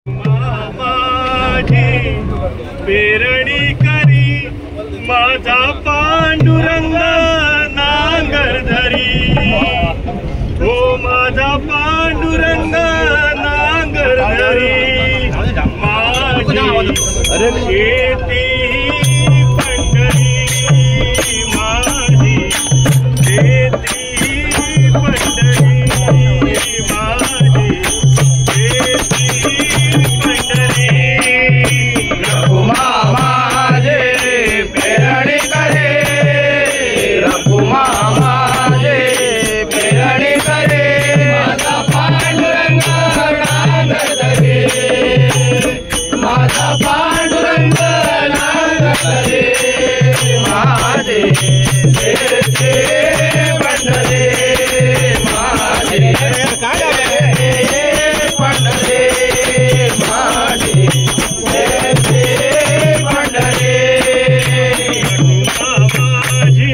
माझी पेरणी करी माझा पांडुरंग नांगर धरी, हो माझा पांडुरंग नांगर धरी, माझी शेती पंढरी, माझी शेती पंढरी, माझी शेती पंढरी। रघुमा माझे पेरणी करे, रघुमा माझे पेरणी करे, माझा पांडुरंग नांगर धरे, माझा पांडुरंग नांगर धरे, माझे शेती पंढरी, माझे पंढरी, माझे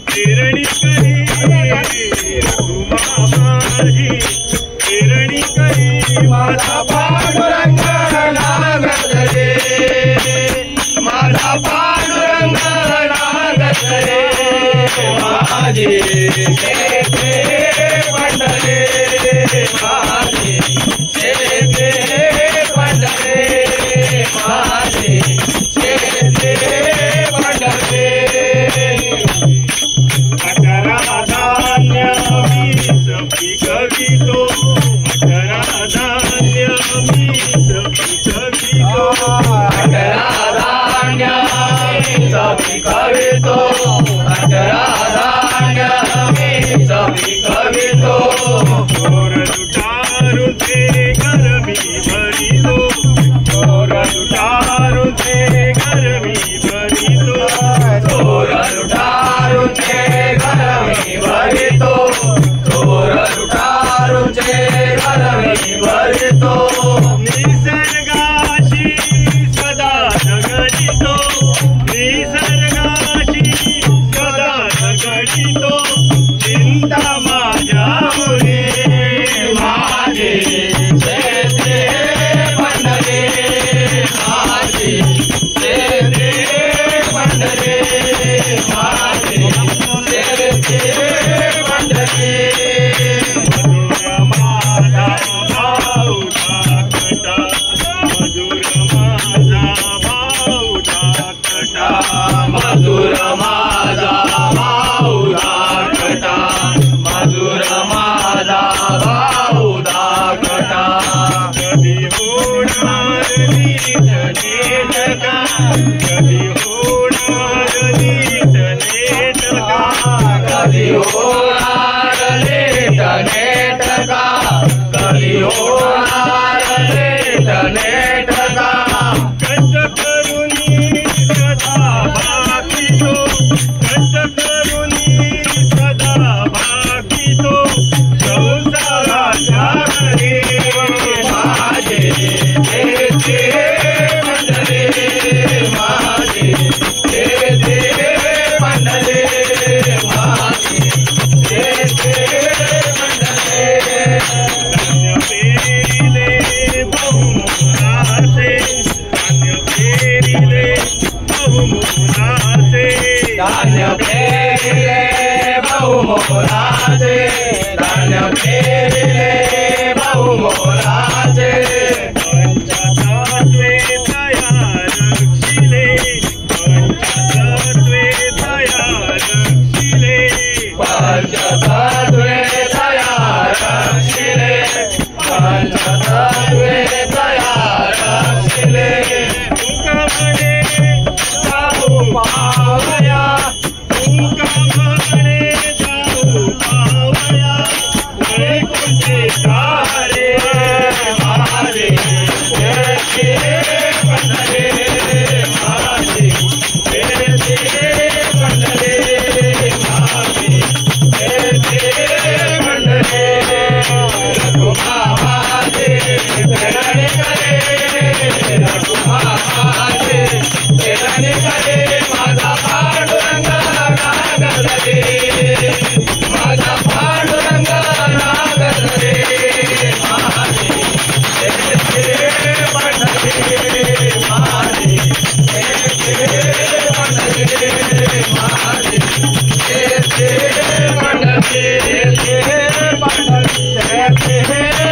पेरणी करी, रघुमा माझी पेरणी करी, माझा पांडुरंग नांगर धरे, माझा पांडुरंग नांगर धरे, माझे शेती पंढरी, माझे शेती पंढरी, माझे शेती पंढरी। अठरा धान्य मीच पिकवितो, अठरा धान्य मीच पिकवितो, अठरा धान्य मीच पिकवितो, अठरा धान्य मीच पिकवितो, चोर लुटारूचे घर मी भरितो, चोर लुटारूचे घर मी भरितो, चोर लुटारूचे घर मी भरितो, चोर लुटारूचे घर मी भरितो, निसर्गाशी सदा झगडितो, निसर्गाशी सदा झगडितो, चिंता माझ्या मुली, माझे शेती पंढरी, माझे शेती पंढरी, माझे शेती पंढरी। मधुर माझा भाऊ धाकटा, मधुर माझा भाऊ धाकटा, मधुर माझा भाऊ धाकटा, कधी होणार नीट नेटका, कधी होणार नीट नेटका, कधी होणार नीट नेटका, कधी होणार नीट नेटका, कष्ट करुनी सदा भाकितो, कष्ट करुनी सदा भाकितो, संसाराच्या घरी, माझे शेती पंढरी, माझे कहते हैं